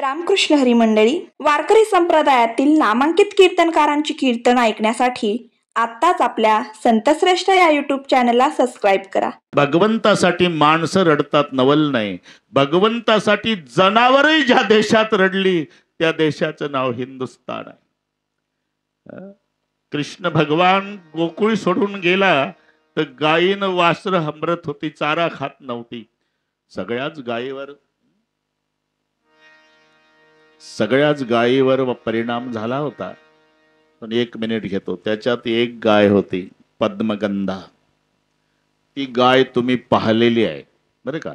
रामकृष्ण हरी मंडळी, वारकरी संप्रदायातील नामांकित कीर्तनकारांची कीर्तन ऐकण्यासाठी आत्ताच आपल्या संतश्रेष्ठ या युट्यूब चॅनलला सबस्क्राईब करा. भगवंतासाठी माणसं रडतात नवल नाही, भगवंतासाठी जनावरही ज्या देशात रडली त्या देशाचं नाव हिंदुस्तान आहे. कृष्ण भगवान गोकुळ सोडून गेला तर गायीनं वासर हमरत होती, चारा खात नव्हती. सगळ्याच गायीवर परिणाम झाला होता. पण 1 मिनिट घेतो. त्याच्यात एक गाय होती पद्मगंधा. ती गाय तुम्ही पाहिलेली आहे बरं का.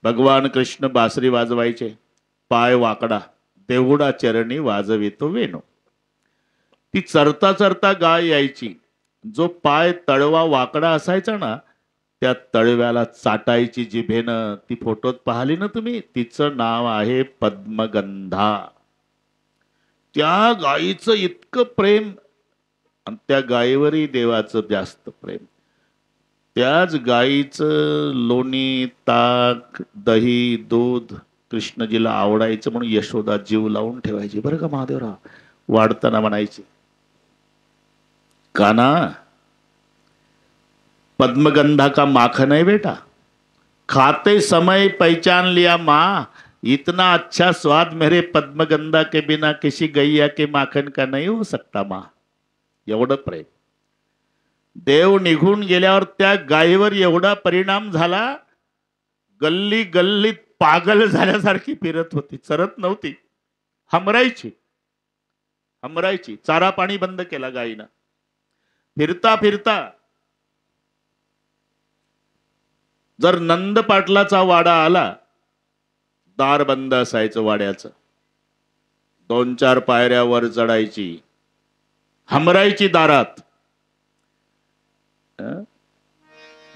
भगवान कृष्ण बासरी वाजवायचे, पाय वाकडा देवडा चरणी वाजवितो वेणू. ती चरता चरता गाय यायची, जो पाय तळवा वाकडा असायचा ना त्या तळव्याला चाटायची जिभेनं. ती फोटोत पाहिली ना तुम्ही, तिचं नाव आहे पद्मगंधा. त्या गायीचं इतकं प्रेम आणि त्या गायीवरही देवाचं जास्त प्रेम. त्याच गायीचं लोणी, ताक, दही, दूध कृष्णजीला आवडायचं म्हणून यशोदा जीव लावून ठेवायची बरं का महादेवराव. वाढताना म्हणायची, काना पद्मगंधा का माखन है बेटा, खाते समय पहचान लिया माँ, इतना अच्छा स्वाद मेरे पद्मगंधा के बिना किसी गैया के माखन का नहीं हो सकता माँ. एवढं प्रेम. देव निघून गेल्यावर त्या गायीवर एवढा परिणाम झाला, गल्ली गल्लीत पागल झाल्यासारखी फिरत होती, चरत नव्हती, हमरायची. चारा पाणी बंद केला गायीनं. फिरता फिरता जर नंद पाटलाचा वाडा आला, दार बंद असायचं वाड्याचं, 2-4 पायऱ्या वर चढायची, हमरायची दारात.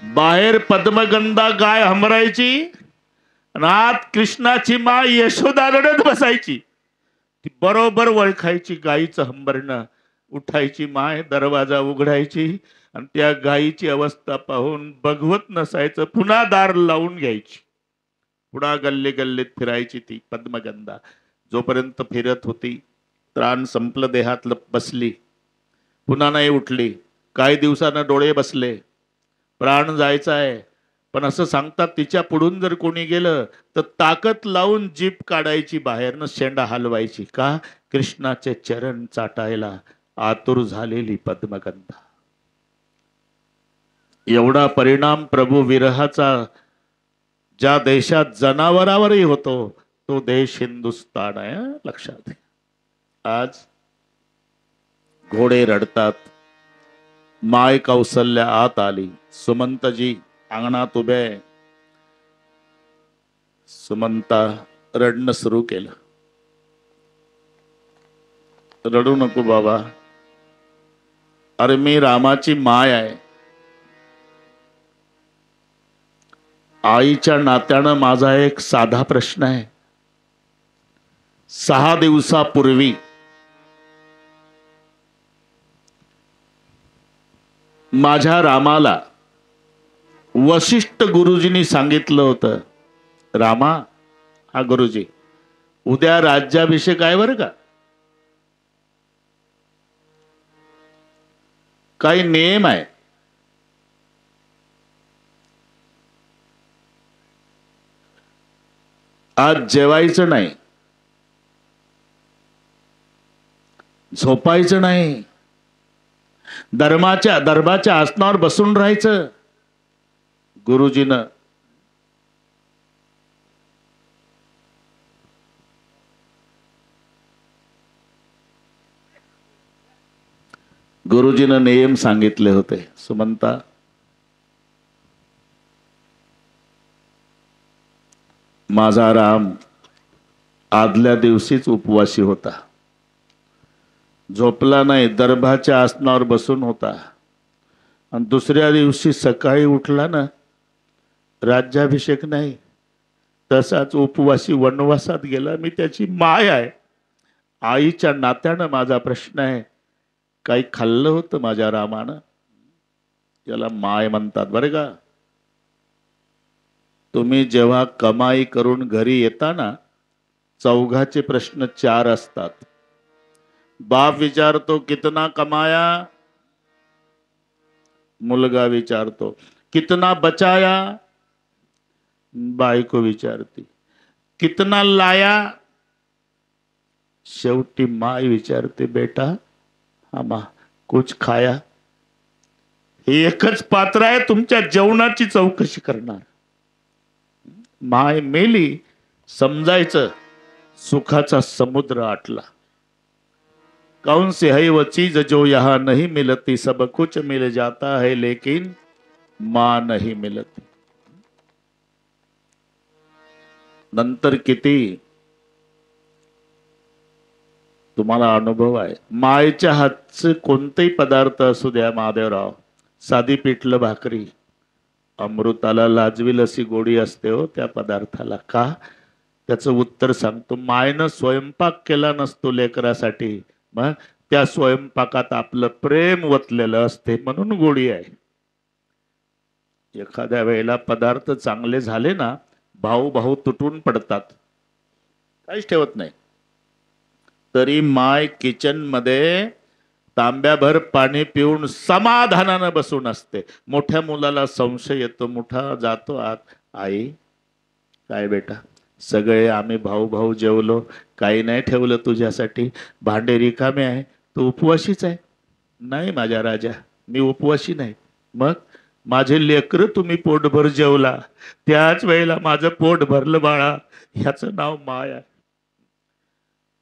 बाहेर पद्मगंधा गाय हमरायची, आत कृष्णाची माँ यशोदा रडत बसायची. ती बरोबर ओळखायची गायीचं हंबरणं. उठायची माय, दरवाजा उघडायची आणि त्या गायीची अवस्था पाहून बघवत नसायचं, पुन्हा दार लावून घ्यायची. पुन्हा गल्ली गल्लीत फिरायची ती पद्मगंधा. जोपर्यंत फिरत होती त्राण संपलं देहातलं, बसली, पुन्हा नाही उठली. काही दिवसानं डोळे बसले, प्राण जायचा आहे. पण असं सांगतात तिच्या पुढून जर कोणी गेलं तर ताकद लावून जीभ काढायची बाहेरनं, शेंडा हलवायची. का? कृष्णाचे चरण चाटायला आतुर झालेली पद्मगंधा. एवढा परिणाम प्रभू विरहाचा ज्या देशात जनावरावरही होतो तो देश हिंदुस्तान आहे. लक्षात घ्या. आज घोडे रडतात. माय कौसल्या आत आली, सुमंतजी अंगणात उभे. सुमंता रडणं सुरू केलं. रडू नको बाबा, अरे मी रामाची माय आहे. आईच्या नात्यानं माझा एक साधा प्रश्न आहे. 6 दिवसापूर्वी माझ्या रामाला वशिष्ठ गुरुजींनी सांगितलं होतं, रामा, हा गुरुजी, उद्या राज्याभिषेक आहे बरं का. काही नियम आहे. आज जेवायचं नाही, झोपायचं नाही, दरबाच्या आसनावर बसून राहायचं. गुरुजीनं नियम सांगितले होते. सुमंता, माझा राम आदल्या दिवशीच उपवासी होता, झोपला नाही, दरबाच्या आसनावर बसून होता. आणि दुसऱ्या दिवशी सकाळी उठला ना, राज्याभिषेक नाही, तसाच उपवासी वनवासात गेला. मी त्याची माय आहे. आईच्या नात्यानं माझा प्रश्न आहे, काही खाल्लं होतं माझ्या रामानं? याला माय म्हणतात बरं का. तुम्ही जेव्हा कमाई करून घरी येता ना, चौघाचे प्रश्न 4 असतात. बाप विचारतो कितना कमाया, मुलगा विचारतो कितना बचाया, बायको विचारती कितना लाया, शेवटी माय विचारते बेटा आमा कुछ खाया. हे एकच पात्र आहे तुमच्या जेवणाची चौकशी करणार. माय मेली समजायचं सुखाचा समुद्र आटला. कौन से है वो चीज जो यहाँ नहीं मिलती, सब कुछ मिल जाता है लेकिन माँ नहीं मिलती. नंतर किती तुम्हाला अनुभव आहे. मायेच्या हातचे कोणतेही पदार्थ असू द्या महादेवराव, साधी पिठलं भाकरी अमृताला लाजवील अशी गोडी असते हो त्या पदार्थाला. का? त्याचं उत्तर सांगतो. मायनं स्वयंपाक केला नसतो लेकरासाठी, मग त्या स्वयंपाकात आपलं प्रेम वतलेलं असते म्हणून गोडी आहे. एखाद्या वेळेला पदार्थ चांगले झाले ना, भाऊ भाऊ तुटून पडतात, काहीच ठेवत नाही. तरी माय किचन मध्ये तांब्याभर पाणी पिऊन समाधानानं बसून असते. मोठ्या मुलाला संशय येतो, मोठा जातो आत, आई काय बेटा सगळे आम्ही भाऊ भाऊ जेवलो, काही नाही ठेवलं तुझ्यासाठी, भांडे रिकामे आहे, तू उपवाशीच आहे. नाही माझ्या राजा मी उपवाशी नाही. मग माझे लेकर तुम्ही पोटभर जेवला, त्याच वेळेला माझं पोट भरलं बाळा, ह्याचं नाव माय आहे.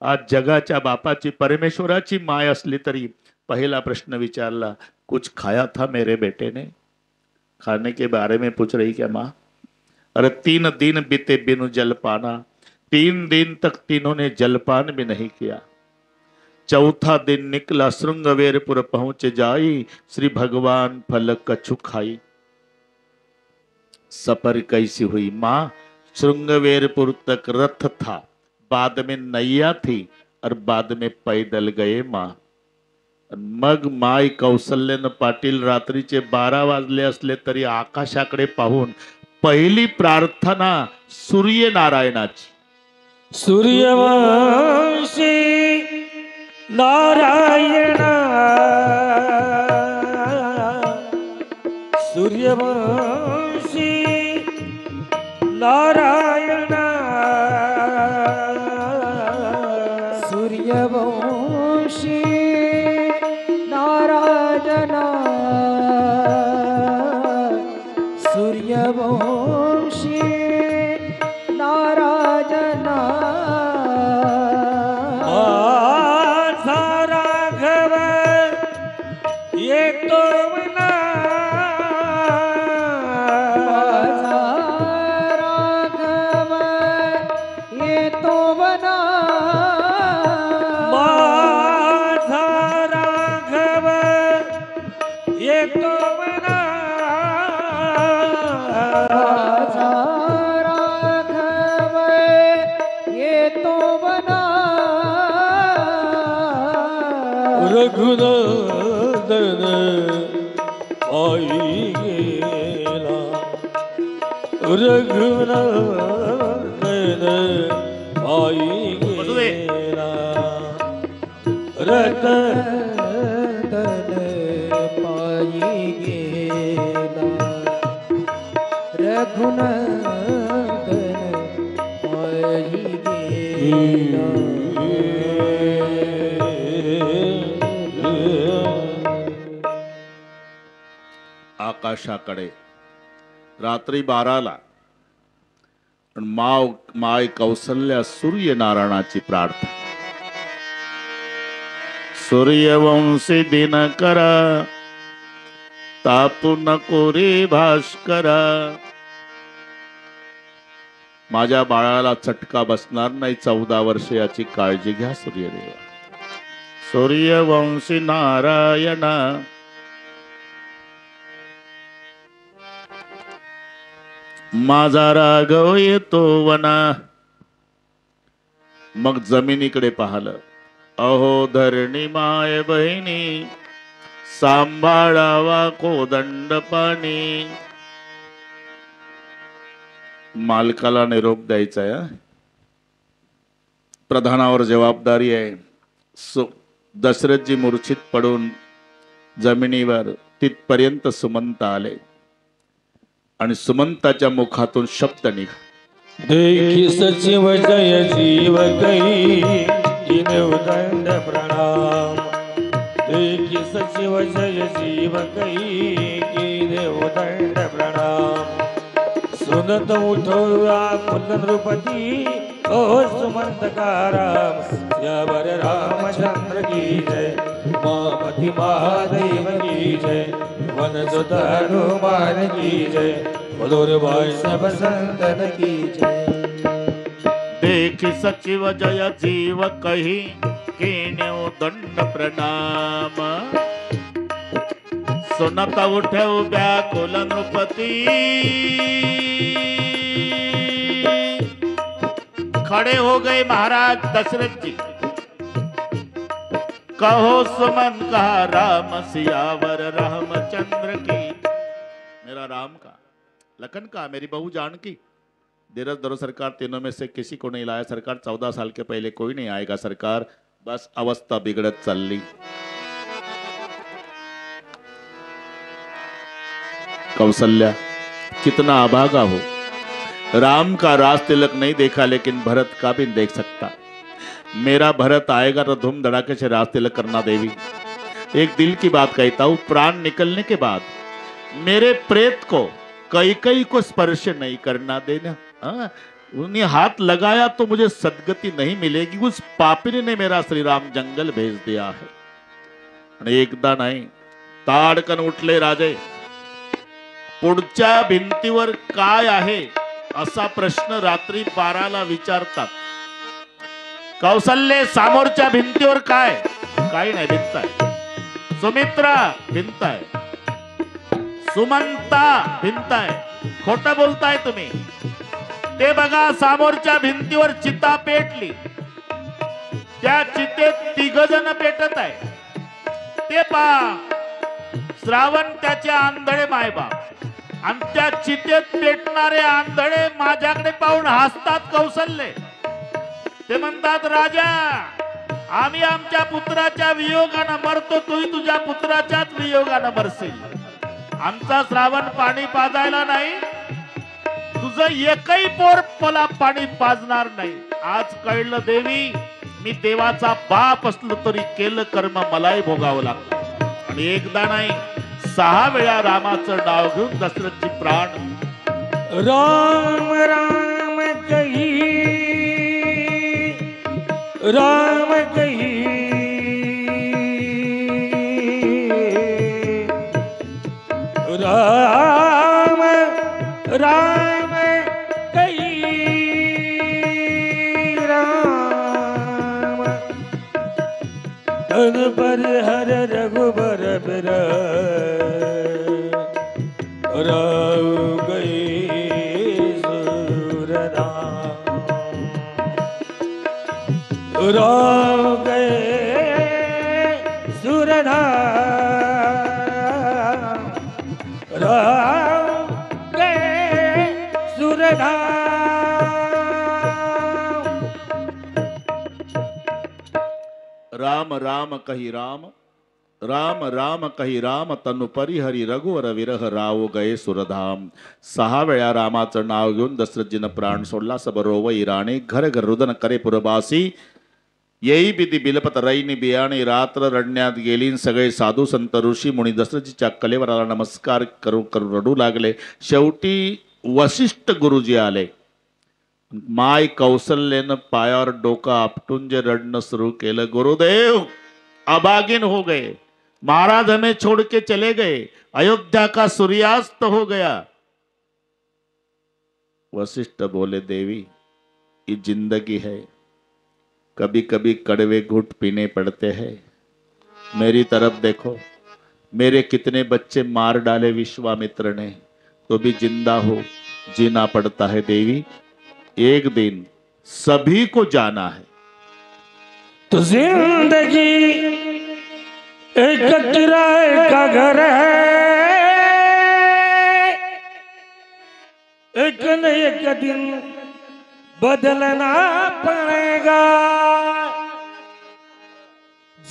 आज जगाच्या बापाची परमेश्वराची माय असली तरी पहला प्रश्न विचारला कुछ खाया था मेरे बेटे ने, खाने के बारे में पूछ रही क्या माँ? अरे 3 दिन बीते बिनु जलपाना, 3 दिन तक तीनों ने जलपान भी नहीं किया. चौथा दिन निकला श्रृंगवेरपुर पहुंचे जाई, श्री भगवान फल कछु खाई. सफर कैसी हुई माँ? श्रृंगवेरपुर तक रथ था, बाद में नैया थी और बाद में पैदल गए माँ. मग माय कौशल्यन पाटील रात्रीचे 12 वाजले असले तरी आकाशाकडे पाहून पहिली प्रार्थना सूर्यनारायणाची. सूर्यवंशी नारायण, सूर्यवंशी नारायण, सूर्यवंशी नारायण, सूर्यवंशी नारायण. माझा राघव येतो मना, माझा राघव येतो मना, माझा राघव येतो मना, माझा राघव येतो मना. रघुनंदन आई गेला, रघुनंदन आई गेला, रतन पायी गेला, रघुनंदन पायी गेला. आकाशाकडे रात्री 12ला माय कौसल्या सूर्यनारायणाची प्रार्थना. सूर्यवंशी दिनकरा, तापू नको रे भास्करा. माझ्या बाळाला चटका बसणार नाही, 14 वर्ष याची काळजी घ्या सूर्यदेवा. सूर्यवंशी नारायण, माझा राघव येतो वना. मग जमिनीकडे पाहिलं, अहो धरणी माय बहिणी, सांभाळावा कोदंड पाणी. मालकाला निरोप द्यायचा आहे. प्रधानावर जबाबदारी आहे. दशरथजी मूर्छित पडून जमिनीवर तिथपर्यंत सुमंत आले आणि सुमंताच्या मुखातून शब्द निघा. देखी सचिव जय जीव कही कीने उदंड प्रणाम. देखी सचिव जय जीव कही कीने उदंड प्रणाम. सुनत उठो आकुल नृपति ओ सुमंत का राम. सियावर रामचंद्र की जय. उमापति महादेव की जय. वन सुत हनुमान की जय. बलोर भाई सब संतन की जय. देख सचिव जय जीव कही कीने दंड प्रणाम. सुनत उठे व्याकुल नृपति. खड़े हो गए महाराज दशरथ जी. कहो सुमन कहा राम सियावर रामचंद्र की. मेरा राम का, लखन का, मेरी बहू जानकी. धीरज धरो सरकार, तीनों में से किसी को नहीं लाया सरकार. 14 साल के पहले कोई नहीं आएगा सरकार. बस अवस्था बिगड़त चल ली. कौशल्या कितना अभागा हो. राम का राज तिलक नहीं देखा लेकिन भरत का भी देख सकता. मेरा भरत आएगा तो धूम धड़ाके से राज तिलक करना. देवी एक दिल की बात कहता हूं, प्राण निकलने के बाद मेरे प्रेत को कई को स्पर्श नहीं करना देना. उन्हें हाथ लगाया तो मुझे सदगति नहीं मिलेगी. उस पापिनी ने मेरा श्री राम जंगल भेज दिया है. आणि एकदा नाही ताडकन उठले राजे. पुढच्या भिंतीवर काय आहे असा प्रश्न रात्री 12ला विचारतात. कौशल्य समोरच्या भिंतीवर काय? काही नाही, भिंत आहे. सुमित्रा भिंत आहे. सुमंता भिंत आहे. खोटं बोलताय तुम्ही. ते बघा समोरच्या भिंतीवर चिता पेटली. त्या चितेत 3 जण पेटत आहे. ते पहा श्रावण त्याचे आंधळे मायबाप आणि त्या चितेत पेटणारे आंधळे माझ्याकडे पाहून हसतात. कौशल्य ते म्हणतात, राजा आम्ही आमच्या पुत्राच्या वियोगानं मरतो, तूही तुझ्या पुत्राच्याच वियोगानं मरशील. आमचा श्रावण पाणी पाजायला नाही, तुझं एकही पोर मला पाणी पाजणार नाही. आज कळलं देवी, मी देवाचा बाप असलो तरी केलं कर्म मलाही भोगावं लागतं. आणि एकदा नाही 6 वेळा रामाचं नाव घेऊन दशरथची प्राण. राम राम कही राम कही राम राम कही राम. तन पर हर रघुबर बिर राव गई सुरधाम. राव गए सुरधाम. राव गए सुरधाम. राम राम कही राम, राम राम कही राम, तनु परिहरी रघुवर विरह राव गये सुरधाम. 6 वेळा रामाचं नाव घेऊन दशरथजीनं प्राण सोडला. सब रोवई राणे, घर घर रुदन करे पुरबासी. येई बिदी बिलपत रईनी बियाणी, रात्र रडण्यात गेली. सगळे साधू संत ऋषी मुनी दशरथजीच्या कलेवराला नमस्कार करू करू रडू लागले. शेवटी वशिष्ठ गुरुजी आले. माय कौशल्यानं पायावर डोकं आपटून जे रडणं सुरू केलं, गुरुदेव अभागिन हो गए, महाराज हमें छोड़ के चले गए, अयोध्या का सूर्यास्त हो गया. वशिष्ठ बोले, देवी ये जिंदगी है, कभी कभी कड़वे घुट पीने पड़ते हैं. मेरी तरफ देखो, मेरे कितने बच्चे मार डाले विश्वामित्र ने, तो भी जिंदा हो जीना पड़ता है. देवी एक दिन सभी को जाना है. तो जिंदगी एक किराए का घर है, एक न एक दिन बदलना पड़ेगा.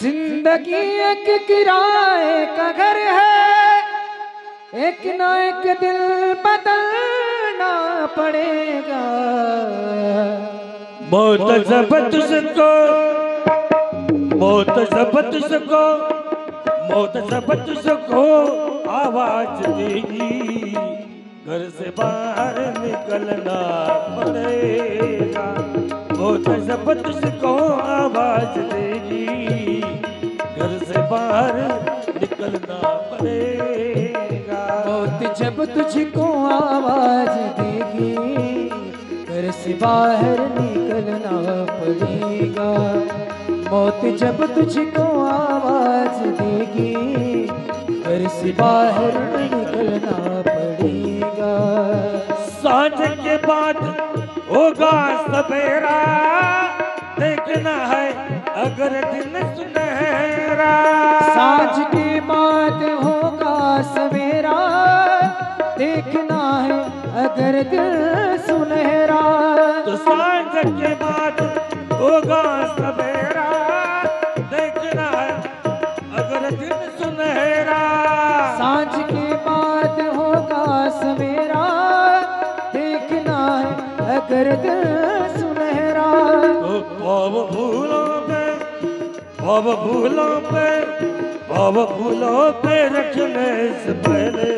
जिंदगी एक किराए का घर है, एक ना एक दिल बदलना पड़ेगा। मौत जब तुझको, मौत जब तुझको, मौत जब तुझको आवाज देगी, घर से बाहर निकलना पड़ेगा। मौत जब तुझको आवाज देगी, घर से बाहर निकलना पड़ेगा। मौत जब तुझको आवाज देगी, घर से बाहर निकलना पड़ेगा। मौत जब तुझको आवाज देगी, घर से बाहर निकलना पड़ेगा। सांझ के बाद होगा सवेरा, देखना है अगर दिन सुनहरा। सांझ के बाद होगा सवेरा, देखना है अगर दिल सुनहरा। तो सांझ के बाद होगा सवेरा, देखना है अगर दिन सुनहरा। सांझ के बाद होगा सवेरा, देखना है अगर दिल सुनहरा। तो पाव फूलों पे, पाव फूलों पे, पाव फूलों पे रखने से पहले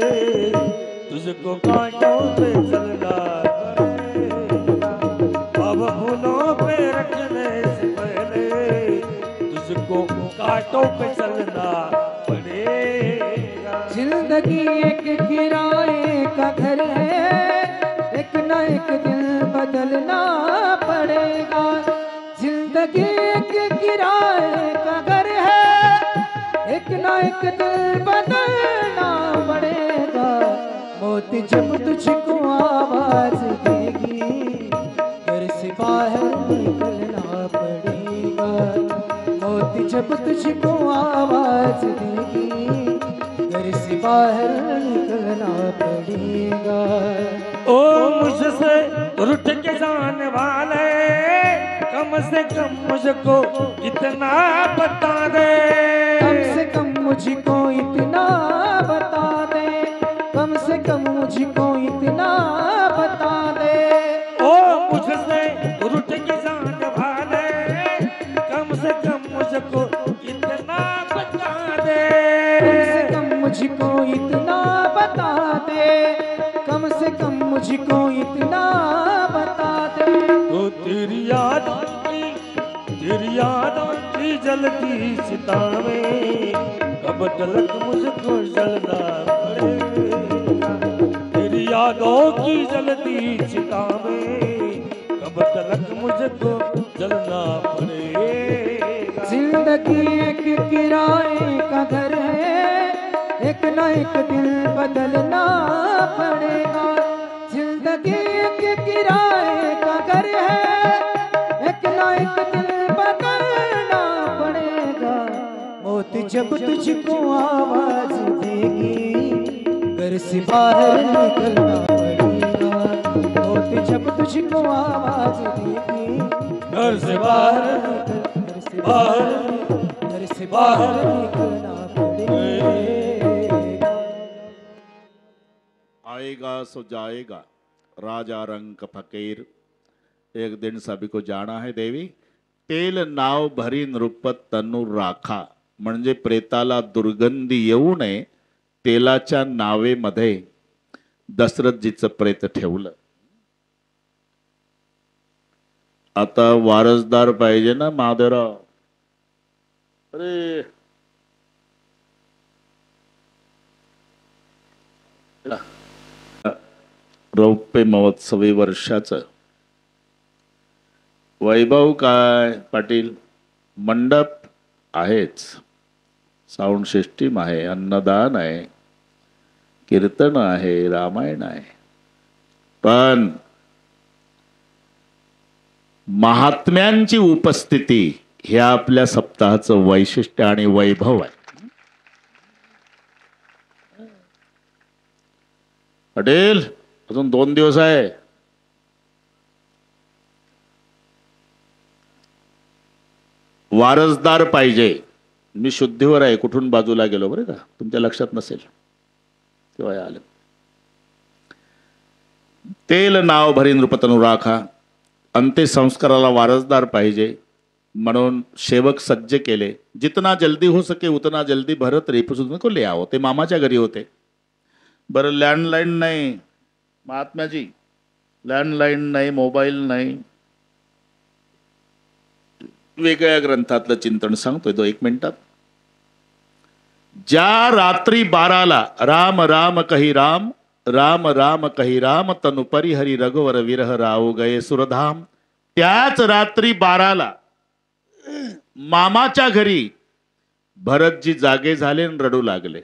तुझको कांटों पे चलना पड़ेगा। पाव फूलों पे रखने से पहले तुझको कांटों पे चलना पड़ेगा। जिंदगी एक किराए का घर है, एक ना एक दिल बदलना पड़ेगा। जिंदगी एक किराए का घर है, एक ना एक दिल बदलना पड़ेगा। मौत जब तुझको आवाज देगी, घर से बाहर निकलना पड़ेगा। मौत जब तुझको आवाज देगी, घर से बाहर निकलना पड़ेगा। ओ मुझसे रुठ के जाने वाले, कम से कम मुझको इतना बता दे। कम से कम मुझको इतना बता दे, कम से कम मुझको इतना बता दे। ओ मुझसे रुठ के जाने वाले, कम से कम मुझको इतना बता दे। कम से कम मुझको इतना बता दे, कम से कम मुझको इतना बता दे। तो तेरी यादों की जलती चिता में कब तलक मुझको जलना पड़ेगा। तेरी यादों की जलती चिता में कब तलक मुझको जलना पड़ेगा। जिंदगी एक किराए का घर है, एक ना एक दिल बदलना पड़ेगा। जिंदगी एक किराए का घर है, एक ना एक दिल बदलना पड़ेगा। मौत जब तुझको आवाज देगी, घर से बाहर निकलना पड़ेगा। मौत जब तुझको आवाज देगी, घर से बाहर घर से बाहर, घर से बाहर निकलना पड़ेगा। आएगा सो जाएगा, राजा रंग फकीर, एक दिन सभी को जाना है देवी। तेल नाव भरी नृपत तनु राखा, म्हणजे प्रेताला दुर्गंधी येऊ नये तेलाच्या नावेमध्ये दशरथजीचं प्रेत ठेवलं। आता वारसदार पाहिजे ना महादेवराव। अरे रौप्य महोत्सवी वर्षाचं वैभव काय पाटील? मंडप आहेच, साऊंड सिस्टीम आहे, अन्नदान आहे, कीर्तन आहे, रामायण आहे, पण महात्म्यांची उपस्थिती हे आपल्या सप्ताहाचं वैशिष्ट्य आणि वैभव आहे। पटेल अजून 2 दिवस आहे। वारसदार पाहिजे, मी शुद्धीवर आहे, कुठून बाजूला गेलो बरं का, तुमच्या लक्षात नसेल तेव्हा आलं. तेल नाव भरी नृपतनु राखा, अंत्यसंस्काराला वारसदार पाहिजे म्हणून सेवक सज्ज केले. जितना जल्दी हो सके उतना जल्दी भरत रिपुसून को ले आओ. ते मामाच्या घरी होते. बरं लँडलाईन नाही महात्म्याजी, लँडलाईन नाही, मोबाईल नाही. वेगळ्या ग्रंथातलं चिंतन सांगतोय तो 1 मिनिटात. ज्या रात्री 12ला राम राम कही राम, राम राम कही राम, तनु परिहरी रघुवर विरह राव गये सुरधाम. त्याच रात्री 12ला मामाच्या घरी भरतजी जागे झाले आणि रडू लागले.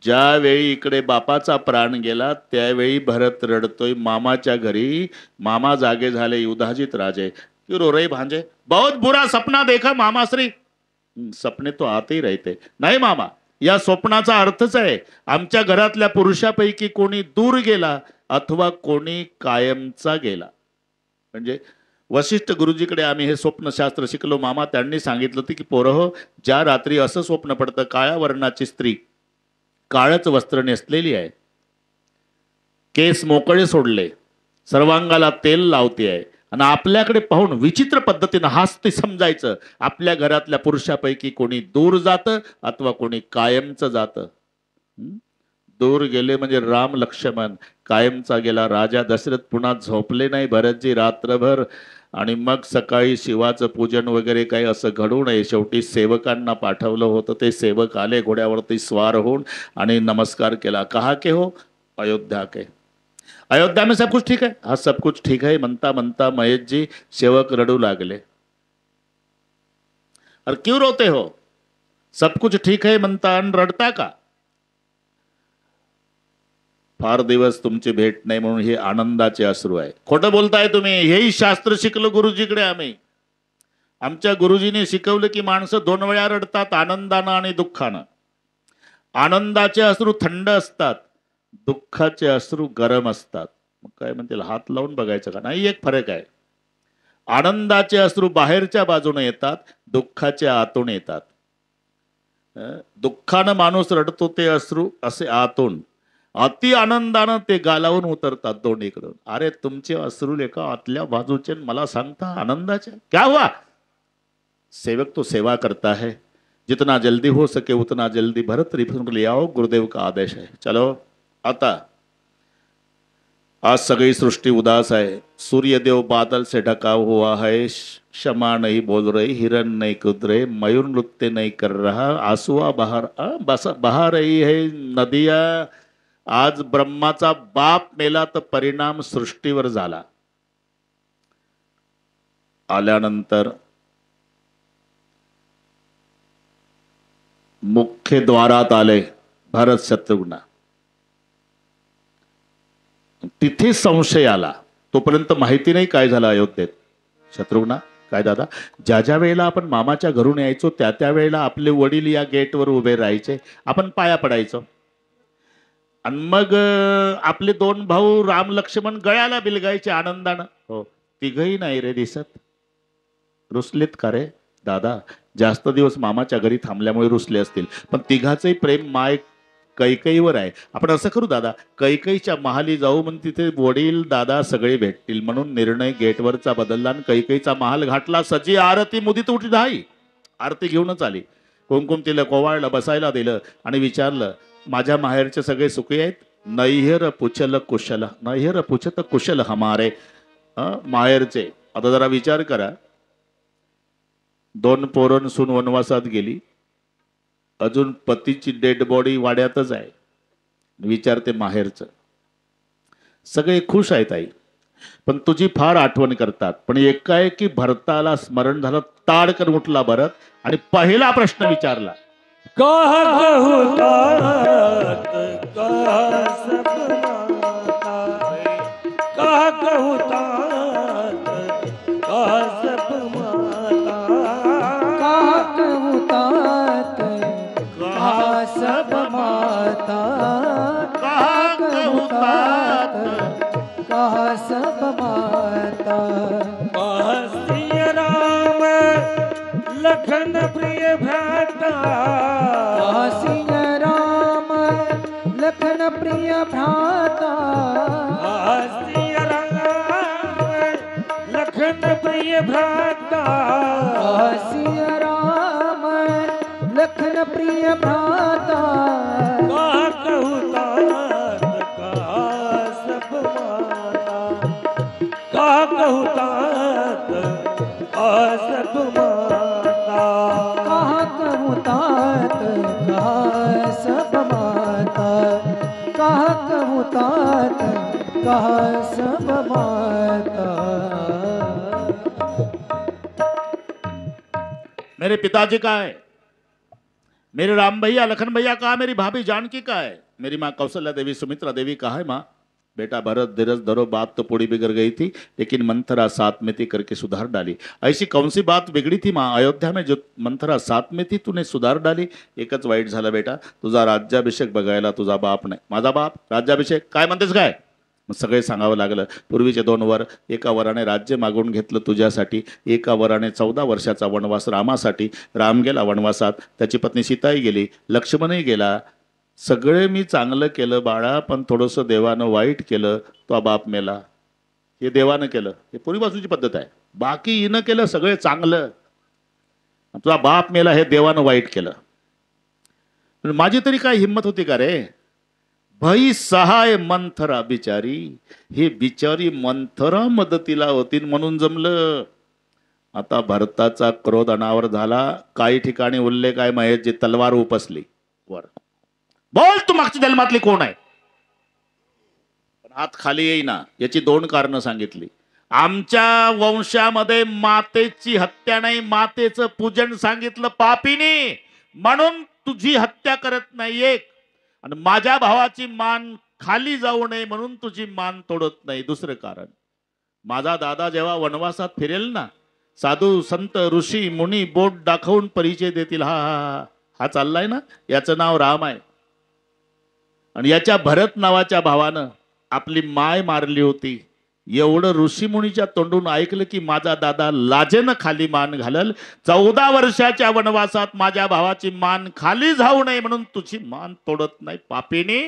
ज्यावेळी इकडे बापाचा प्राण गेला त्यावेळी भरत रडतोय मामाच्या घरी. मामा जागे झाले. युधाजित राजे क्यों रो रहे भांजे, बहुत बुरा सपना देखा मामाश्री. सपने तो आते ही रहते. नाही मामा, या स्वप्नाचा अर्थच आहे आमच्या घरातल्या पुरुषापैकी कोणी दूर गेला अथवा कोणी कायमचा गेला. म्हणजे वशिष्ठ गुरुजीकडे आम्ही हे स्वप्नशास्त्र शिकलो मामा. त्यांनी सांगितलं होतं की पोरहो, ज्या रात्री असं स्वप्न पडतं काळ्या वर्णाची स्त्री काळच वस्त्र नेसलेली आहे, केस मोकळे सोडले, सर्वांगाला तेल लावते आहे आणि आपल्याकडे पाहून विचित्र पद्धतीनं हसते, समजायचं आपल्या घरातल्या पुरुषापैकी कोणी दूर जातं अथवा कोणी कायमचं जातं. दूर गेले म्हणजे राम लक्ष्मण, कायमचा गेला राजा दशरथ. पुन्हा झोपले नाही भरतजी रात्रभर आणि मग सकाळी शिवाचं पूजन वगैरे काही असं घडू नये. शेवटी सेवकांना पाठवलं होतं. ते सेवक आले घोड्यावरती स्वार होऊन आणि नमस्कार केला. कहा के हो? अयोध्या के. अयोध्या में सब कुछ ठीक है? हा सब कुछ ठीक है म्हणता म्हणता महेश जी सेवक रडू लागले. अरे क्यों रोते हो? सब कुछ ठीक है म्हणता आणि रडता का? फार दिवस तुमची भेट नाही म्हणून हे आनंदाचे अश्रू आहे. खोटं बोलताय तुम्ही. हेही शास्त्र शिकलो गुरुजीकडे आम्ही. आमच्या गुरुजीने शिकवलं की माणसं 2 वेळा रडतात, आनंदानं आणि दुःखानं. आनंदाचे अश्रू थंड असतात, दुःखाचे अश्रू गरम असतात. मग काय म्हणतील, हात लावून बघायचं का? नाही, एक फरक आहे. आनंदाचे अश्रू बाहेरच्या बाजूने येतात, दुःखाचे आतून येतात. दुःखानं माणूस रडतो ते अश्रू असे आतून, अति आनंदानं ते गालावून उतरतात दोन्हीकडून. अरे तुमचे अश्रू लेखा आतल्या बाजूचे, मला सांगता आनंदाचे. क्या हुआ? सेवक तो सेवा करता है, जितना जल्दी हो सके उतना जल्दी भरत रिपुन ले आओ, गुरुदेव का आदेश है. चलो आता आज सगळी सृष्टी उदास है. सूर्यदेव बादल से ढका हुआ है, क्षमा नहीं बोल रही, हिरन नहीं कूद रहे, मयूर नृत्य नहीं कर रहा, आंसुआ बहा रही है नदिया. आज ब्रह्माचा बाप मेला तर परिणाम सृष्टीवर झाला. आल्यानंतर मुख्य द्वारात आले भरत शत्रुघ्न. तिथे संशय आला. तोपर्यंत माहिती नाही काय झालं अयोध्येत. शत्रुघ्न काय दादा, ज्या ज्या वेळेला आपण मामाच्या घरून यायचो त्या त्या वेळेला आपले वडील या गेटवर उभे राहायचे, आपण पाया पडायचो. आणि मग आपले 2 भाऊ राम लक्ष्मण गळ्याला बिलगायचे आनंदानं. हो, तिघही नाही रे दिसत. रुसलेत का रे दादा? जास्त दिवस मामाच्या घरी थांबल्यामुळे रुसले असतील, पण तिघाचंही प्रेम माय कैकईवर आहे. आपण असं करू दादा, कैकईच्या महाली जाऊ, म्हणून तिथे वडील दादा सगळे भेटतील म्हणून निर्णय गेटवरचा बदलला आणि कैकईचा महाल घाटला. सजी आरती मुदित उठी धाई. आरती घेऊनच आली. कुंकुम तिला कोवाळलं, बसायला दिलं आणि विचारलं, माझ्या माहेरचे सगळे सुखी आहेत? नैहर पुछल कुशल, नैहर पुछत कुशल हमारे. माहेरचे. आता जरा विचार करा, 2 पोरं सून वनवासात गेली, अजून पतीची डेड बॉडी वाड्यातच आहे. विचारते माहेरचं. सगळे खुश आहेत आई, पण तुझी फार आठवण करतात. पण एकाएकी भरताला स्मरण झालं. ताडकन उठला भरत आणि पहिला प्रश्न विचारला, कहा कहूतात, कहा सपनाता, कहा कहूतात, कहा सपनाता, कहा कहूतात, कहा सब माता, कहा कहूतात, कहा सब माता. कहा सिया राम लखन प्रिय भ्राता सिया राम लखन प्रिय भ्राता सिया राम लखन प्रिय भ्राता सिया राम लखन प्रिय भ्राता का कहूँ तात का सब माता का कहूँ तात का सब माता कहाँ कहूँ तात कहाँ सब माता कहाँ कहूँ तात कहाँ सब माता। मेरे पिताजी का है, मेरे राम भैया लखन भैया कहा, मेरी भाभी जानकी का है, मेरी माँ कौशल्या देवी सुमित्रा देवी कहा है। माँ बेटा भरत धीरज धरो, बात तो पूरी बिगड़ गई थी लेकिन मंथरा साथ में थी करके सुधार डाली। ऐसी कौन सी बात बिगड़ी थी माँ, अयोध्या में जो मंथरा साथ में थी तूने सुधार डाली। एकच वाईट झालं बेटा, तुझा राज्याभिषेक बघायला तुझा बाप नाही, माझा बाप राज्याभिषेक काय म्हणतेस काय? मग सगळे सांगावं लागलं। पूर्वीचे 2 वर, एका वराने राज्य मागून घेतलं तुझ्यासाठी, एका वराने 14 वर्षाचा वनवास रामासाठी। राम गेला वनवासात, त्याची पत्नी सीताही गेली, लक्ष्मणही गेला। सगळे मी चांगलं केलं बाळा, पण थोडंसं देवानं वाईट केलं, तो बाप मेला। हे देवानं केलं, हे पूर्वी बाजूची पद्धत आहे। बाकी हिनं केलं सगळे चांगलं, तुझा बाप मेला हे देवानं वाईट केलं। माझी तरी काय हिंमत होती का रे? भई सहाय मंथरा बिचारी, हे बिचारी मंथरा मदतीला होती म्हणून जमलं। आता भरताचा क्रोध अनावर झाला, काही ठिकाणी उल्लेख आहे महेशजी तलवार उपसली वर। बोल तू मागच्या जन्मातली कोण आहे? पण हात खाली येईना, याची 2 कारणं सांगितली। आमच्या वंशामध्ये मातेची हत्या नाही, मातेचं पूजन सांगितलं पापीने, म्हणून तुझी हत्या करत नाही एक, आणि माझ्या भावाची मान खाली जाऊ नये म्हणून तुझी मान तोडत नाही दुसरं कारण। माझा दादा जेव्हा वनवासात फिरेल ना, साधू संत ऋषी मुनी बोट दाखवून परिचय देतील, हा हा हा चाललाय ना, याचं नाव राम आहे। आणि याच्या भरत नावाच्या भावानं आपली माय मारली होती। एवढं ऋषीमुनीच्या तोंडून ऐकलं की माझा दादा लाजेनं खाली मान घालल। 14 वर्षाच्या वनवासात माझ्या भावाची मान खाली जाऊ नये म्हणून तुझी मान तोडत नाही पापीने।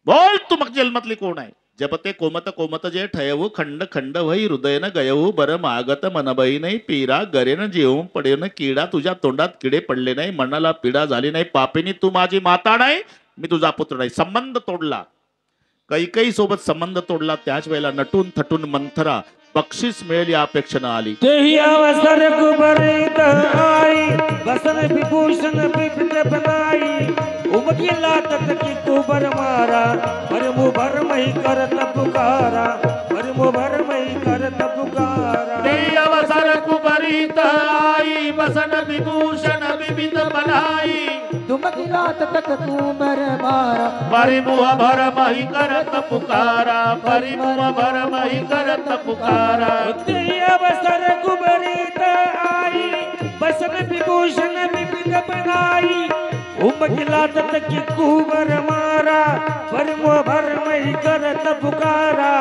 बोल तू मग जन्मातली कोण आहे? जपते कोमत कोमत जे ठयवू, खंड खंड वही हृदयन गयवू, बर मागत मनबई नाही पीरा, गरेन जेवून पडेन किडा, तुझ्या तोंडात किडे पडले नाही, मनाला पीडा झाली नाही पापीनी, तू माझी माता नाही, मी तुझा पुत्र नाही। संबंध तोडला, कैकई सोबत संबंध तोडला, त्याच वेळेला नटून थटून मंथरा बक्षीस मिळेल या अपेक्षेनं आली। तेही अवसर कुबरीत आई, बसन विभूषण विविध बनाई, उमकीला तटकी कुबर मारा, परमु भरमही करत पुकारा, परमु भरमही करत पुकारा। तेही अवसर कुबरीत आई, बसन विभूषण विविध बनाई, तुम गिलात तक कुबर मारा, परिमुह भरमही करत पुकारा, परिमुह भरमही करत पुकारा। तेही अवसर कुबरीत आई, बसन विभूषण विविध बनाई, उमकिला तटकी कुबर मारा, परमो भरमही करत पुकारा,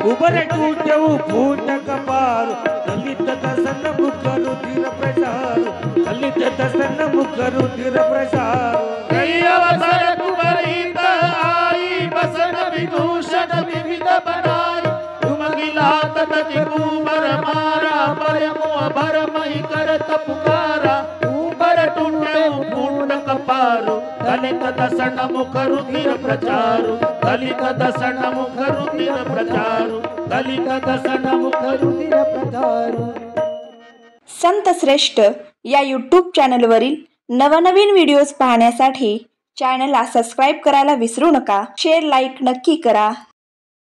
उबर टूटऊ फूट कपार, दलित दसन मुख रुधिर प्रसार, दलित दसन मुख रुधिर प्रसार। तेही अवसर कुबरीत आई, बसन विभूषण विविध बनाई, उमकिला तटकी कुबर मारा, परिमुह भरमही करत पुकारा, उबर टूटऊ फूट कपारू, दलित दसन मुख रुधिर प्रचारू, दलित दसन मुख रुधिर प्रचारू, दलित दसन मुख रुधिर प्रचारू। संत श्रेष्ठ या यूट्यूब चॅनलवरील नवनवीन व्हिडिओज पाहण्यासाठी चॅनलला सबस्क्राईब करायला विसरू नका। शेअर लाईक नक्की करा।